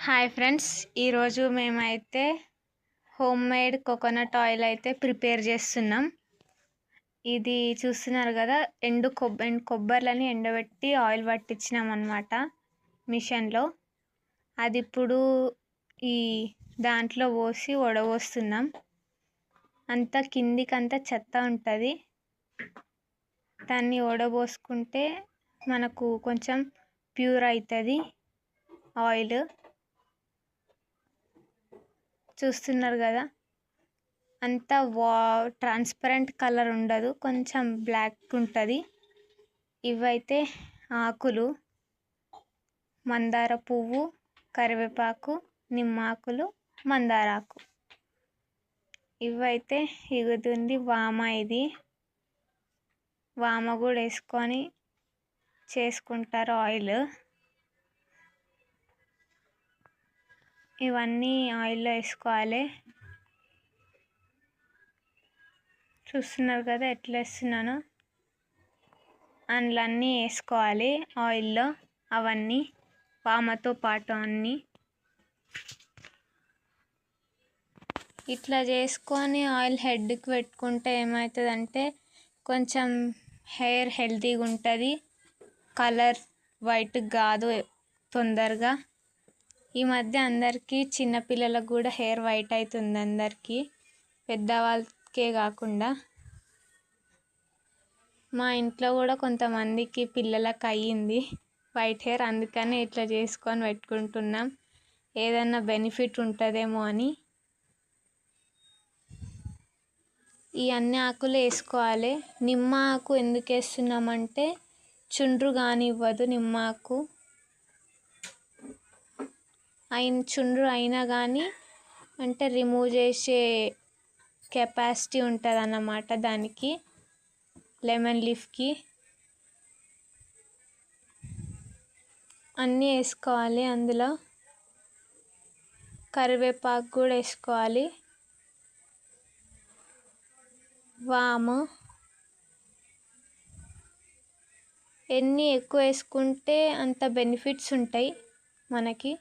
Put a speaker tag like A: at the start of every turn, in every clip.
A: Hi friends, ఈరోజు మేమైతే home made coconut oil అయితే ప్రిపేర్ చేస్తున్నాం. ఇది చూస్తున్నారు కదా, ఎండు కొబ్బర్లని ఎండబెట్టి ఆయిల్ పట్టించినాం అన్నమాట మిషన్లో. అది ఇప్పుడు ఈ దాంట్లో పోసి వడపోస్తున్నాం. అంతా కిందికంతా చెత్త ఉంటుంది. దాన్ని వడపోసుకుంటే మనకు కొంచెం ప్యూర్ అవుతుంది ఆయిల్. చూస్తున్నారు కదా, అంతా ట్రాన్స్పరెంట్ కలర్ ఉండదు, కొంచెం బ్లాక్ ఉంటుంది. ఇవైతే ఆకులు, మందార పువ్వు, కరివేపాకు, నిమ్మాకులు, మందారాకు. ఇవైతే ఇగుతుంది వామ. ఇది వామ కూడా వేసుకొని చేసుకుంటారు ఆయిల్. ఇవన్నీ ఆయిల్లో వేసుకోవాలి. చూస్తున్నారు కదా ఎట్లా వేస్తున్నానో. అందులో అన్నీ వేసుకోవాలి ఆయిల్లో, అవన్నీ వామతో పాటు అన్నీ. ఇట్లా చేసుకొని ఆయిల్ హెడ్కి పెట్టుకుంటే ఏమవుతుందంటే కొంచెం హెయిర్ హెల్తీగా ఉంటుంది, కలర్ వైట్ కాదు తొందరగా. ఈ మధ్య అందరికీ, చిన్నపిల్లలకు కూడా హెయిర్ వైట్ అవుతుంది అందరికీ, పెద్దవాళ్ళకే కాకుండా. మా ఇంట్లో కూడా కొంతమందికి పిల్లలకు అయ్యింది వైట్ హెయిర్. అందుకని ఇట్లా చేసుకొని పెట్టుకుంటున్నాం, ఏదన్నా బెనిఫిట్ ఉంటుందేమో అని. ఈ అన్ని ఆకులు వేసుకోవాలి. నిమ్మ ఆకు ఎందుకు వేస్తున్నామంటే చుండ్రు కానివ్వదు నిమ్మ ఆకు. చుండ్రు అయినా కానీ అంటే రిమూవ్ చేసే కెపాసిటీ ఉంటుంది అన్నమాట దానికి, లెమన్ లీఫ్కి. అన్నీ వేసుకోవాలి అందులో. కరివేపాకు కూడా వేసుకోవాలి, వాము. ఎన్ని ఎక్కువ వేసుకుంటే అంత బెనిఫిట్స్ ఉంటాయి మనకి.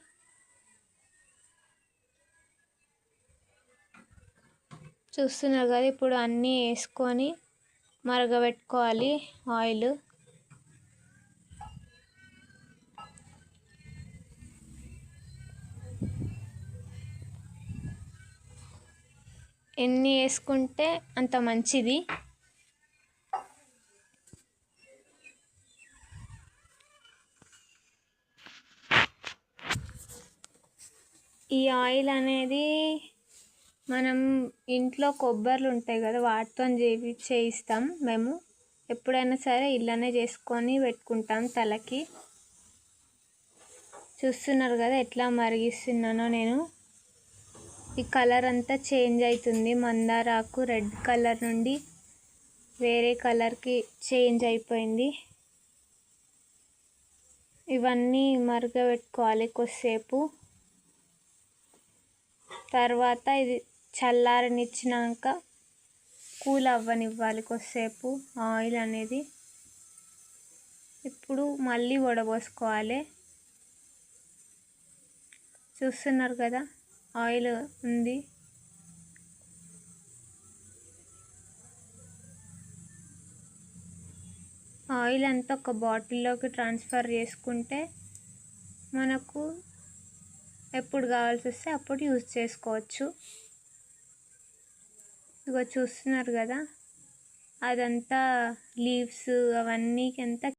A: చూస్తున్నారు కదా, ఇప్పుడు అన్నీ వేసుకొని మరగబెట్టుకోవాలి ఆయిల్. ఎన్ని వేసుకుంటే అంత మంచిది. ఈ ఆయిల్ అనేది మనం ఇంట్లో కొబ్బర్లు ఉంటాయి కదా, వాటితో చేయిస్తాం మేము. ఎప్పుడైనా సరే ఇలానే చేసుకొని పెట్టుకుంటాం తలకి. చూస్తున్నారు కదా ఎట్లా మరిగిస్తున్నానో నేను. ఈ కలర్ అంతా చేంజ్ అవుతుంది, మందారాకు రెడ్ కలర్ నుండి వేరే కలర్కి చేంజ్ అయిపోయింది. ఇవన్నీ మరగబెట్టుకోవాలి కొద్దిసేపు. తర్వాత ఇది చల్లారనిచ్చినాక కూల్ అవ్వనివ్వాలి కొద్దిసేపు ఆయిల్ అనేది. ఇప్పుడు మళ్ళీ వడపోసుకోవాలి. చూస్తున్నారు కదా ఆయిల్ ఉంది. ఆయిల్ అంతా ఒక బాటిల్లోకి ట్రాన్స్ఫర్ చేసుకుంటే మనకు ఎప్పుడు కావాల్సి వస్తే అప్పుడు యూజ్ చేసుకోవచ్చు. ఇగో చూస్తున్నారు కదా, అదంతా లీవ్స్ అవన్నీ అంతా